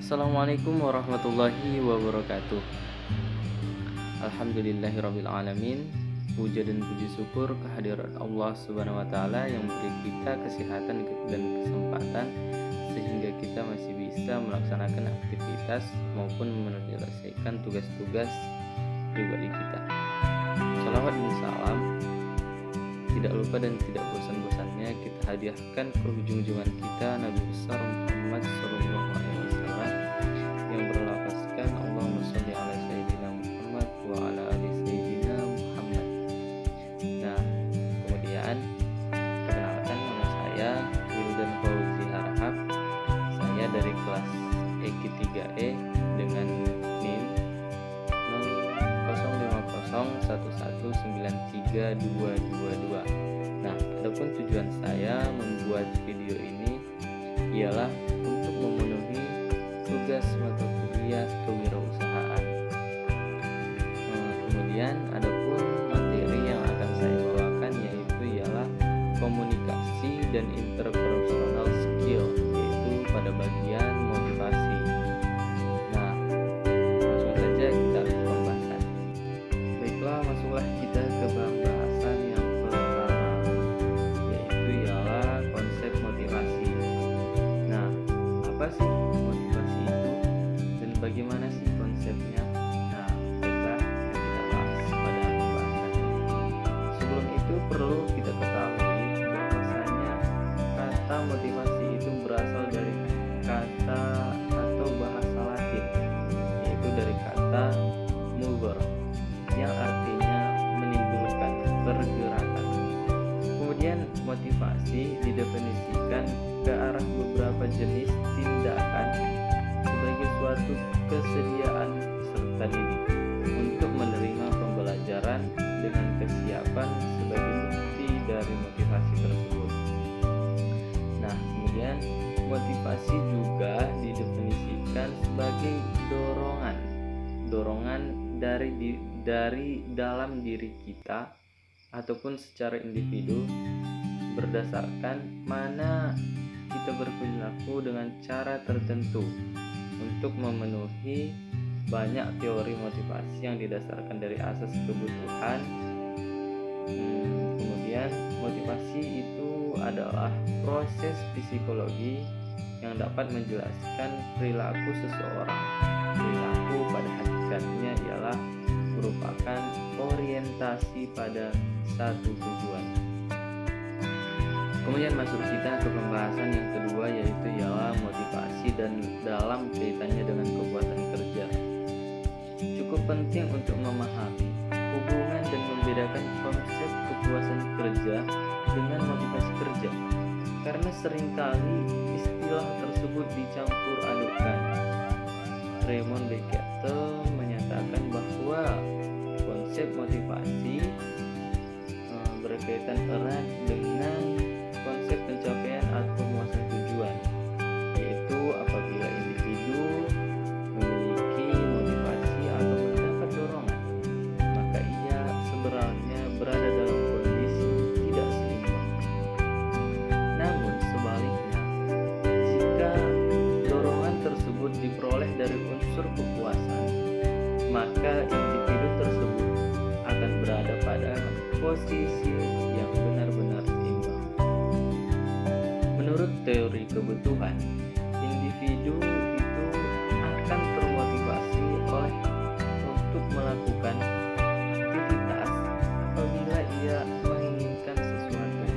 Assalamualaikum warahmatullahi wabarakatuh. Alhamdulillahirabbil alamin. Puja dan puji syukur kehadirat Allah Subhanahu wa taala yang beri kita kesehatan dan kesempatan sehingga kita masih bisa melaksanakan aktivitas maupun menyelesaikan tugas-tugas pribadi kita. Shalawat dan salam tidak lupa dan tidak bosan-bosannya kita hadiahkan ke ujung-ujungan kita Nabi besar Muhammad sallallahu alaihi wasallam yang berlafazkan Allahumma sholli ala sayyidina Muhammad wa ala ali sayyidina Muhammad. Nah, kemudian perkenalkan, nama saya Wildan Fauzi Harahap. Saya dari kelas EQ 3E dengan NIM 05011932222. Nah, adapun tujuan saya membuat video ini ialah untuk memenuhi tugas mata kuliah kewirausahaan. Kemudian adapun materi yang akan saya bawakan yaitu ialah komunikasi dan interpersonal skill, yaitu pada bagian motivasi. Nah, langsung saja kita ke pembahasan. Baiklah, masuklah kita ke pembahasan yang pertama, yaitu ialah konsep motivasi. Nah, apa sih motivasi itu dan bagaimana sih konsepnya? Nah, baiklah, kita bahas pada pembahasan ini. Sebelum itu perlu kita ketahui bahwasanya kata motivasi itu berasal dari kata atau bahasa Latin, yaitu dari kata mover yang artinya menimbulkan pergerakan. Kemudian motivasi didefinisikan ke arah beberapa jenis tindakan sebagai suatu kesediaan peserta didik untuk menerima pembelajaran dengan kesiapan sebagai bukti dari motivasi tersebut. Nah, kemudian motivasi juga didefinisikan sebagai dorongan dari dalam diri kita ataupun secara individu berdasarkan mana kita berperilaku dengan cara tertentu untuk memenuhi banyak teori motivasi yang didasarkan dari asas kebutuhan. Kemudian motivasi itu adalah proses psikologi yang dapat menjelaskan perilaku seseorang. Perilaku pada hakikatnya ialah merupakan orientasi pada satu tujuan. Kemudian masuk kita ke pembahasan yang kedua, yaitu ialah motivasi dan dalam kaitannya dengan kekuatan kerja. Cukup penting untuk memahami hubungan dan membedakan konsep kepuasan kerja dengan motivasi kerja, karena seringkali istilah tersebut dicampur adukkan. Raymond Becquerel menyatakan bahwa konsep motivasi berkaitan erat dengan konsep pencapaian atau pemuasan tujuan, yaitu apabila individu memiliki motivasi atau mendapat dorongan, maka ia sebenarnya berada dalam kondisi tidak seimbang. Namun sebaliknya, jika dorongan tersebut diperoleh dari unsur kepuasan, maka individu tersebut akan berada pada posisi yang benar-benar seimbang. Menurut teori kebutuhan, individu itu akan termotivasi untuk melakukan aktivitas apabila ia menginginkan sesuatu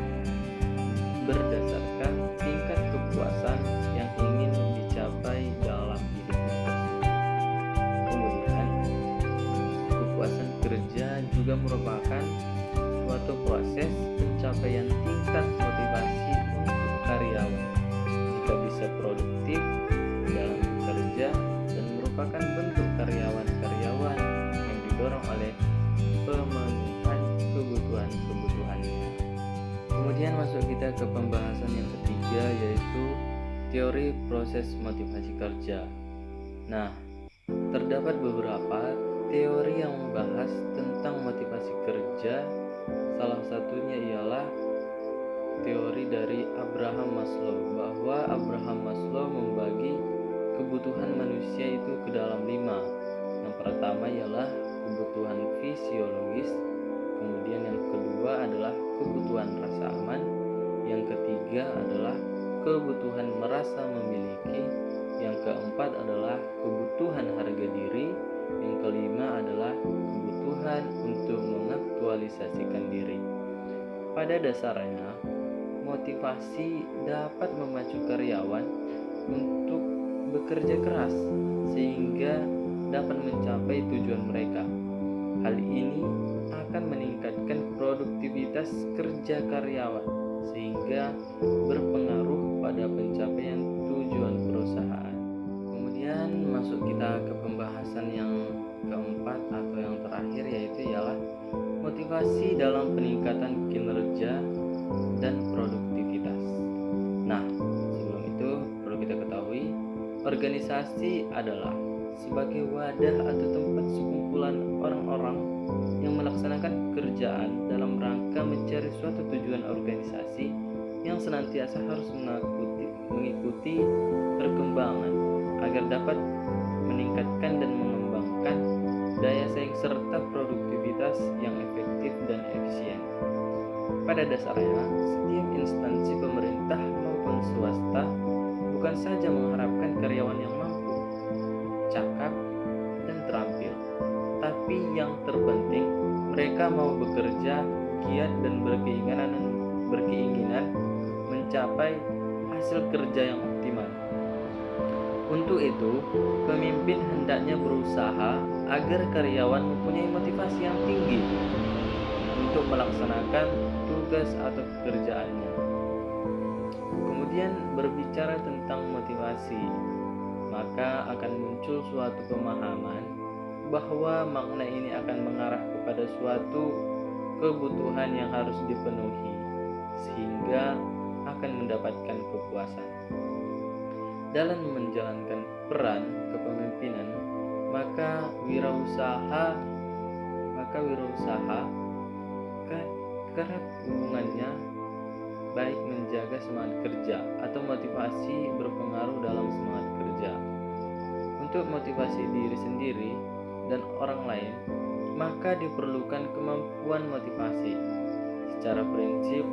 berdasarkan tingkat kepuasan yang ingin dicapai dalam hidupnya tersebut. Kemudian, kepuasan kerja juga merupakan suatu proses pencapaian tingkat motivasi untuk karyawan jika bisa produktif dalam bekerja dan merupakan bentuk karyawan-karyawan yang didorong oleh pemenuhan kebutuhan-kebutuhannya. Kemudian masuk kita ke pembahasan yang ketiga, yaitu teori proses motivasi kerja. Nah, terdapat beberapa teori yang membahas tentang motivasi kerja. Salah satunya ialah teori dari Abraham Maslow, bahwa Abraham Maslow membagi kebutuhan kebutuhan merasa memiliki, yang keempat adalah kebutuhan harga diri, yang kelima adalah kebutuhan untuk mengaktualisasikan diri. Pada dasarnya, motivasi dapat memacu karyawan untuk bekerja keras sehingga dapat mencapai tujuan mereka. Hal ini akan meningkatkan produktivitas kerja karyawan sehingga berpengaruh pada pencapaian tujuan perusahaan. Kemudian masuk kita ke pembahasan yang keempat atau yang terakhir, yaitu ialah motivasi dalam peningkatan kinerja dan produktivitas. Nah, sebelum itu perlu kita ketahui, organisasi adalah sebagai wadah atau tempat sekumpulan orang-orang yang melaksanakan pekerjaan dalam rangka mencari suatu tujuan organisasi yang senantiasa harus mengikuti perkembangan agar dapat meningkatkan dan mengembangkan daya saing serta produktivitas yang efektif dan efisien. Pada dasarnya, setiap instansi pemerintah maupun swasta bukan saja mengharapkan karyawan yang mampu, cakap, dan terampil, tapi yang terpenting mereka mau bekerja giat dan berkeinginan mencapai hasil kerja yang optimal. Untuk itu, pemimpin hendaknya berusaha agar karyawan mempunyai motivasi yang tinggi untuk melaksanakan tugas atau pekerjaannya. Kemudian berbicara tentang motivasi, maka akan muncul suatu pemahaman bahwa makna ini akan mengarah kepada suatu kebutuhan yang harus dipenuhi sehingga akan mendapatkan kepuasan. Dalam menjalankan peran kepemimpinan, maka wirausaha kerap hubungannya baik menjaga semangat kerja atau motivasi berpengaruh dalam semangat kerja. Untuk motivasi diri sendiri dan orang lain, maka diperlukan kemampuan motivasi. Secara prinsip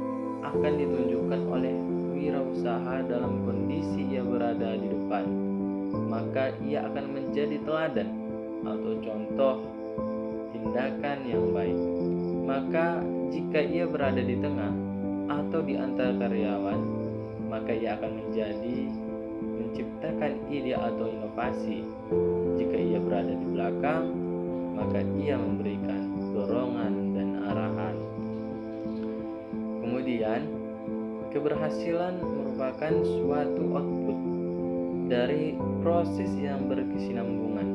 akan ditunjukkan oleh wirausaha dalam kondisi ia berada di depan, maka ia akan menjadi teladan atau contoh tindakan yang baik. Maka jika ia berada di tengah atau di antara karyawan, maka ia akan menciptakan ide atau inovasi. Jika ia berada di belakang, maka ia memberikan dorongan dan arahan. Kemudian, keberhasilan merupakan suatu output dari proses yang berkesinambungan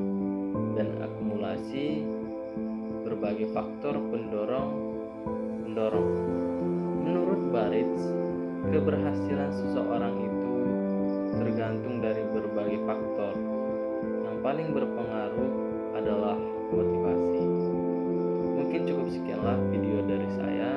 dan akumulasi berbagai faktor pendorong. Menurut Baritz, keberhasilan seseorang itu tergantung dari berbagai faktor. Yang paling berpengaruh adalah motivasi. Mungkin cukup sekianlah video dari saya.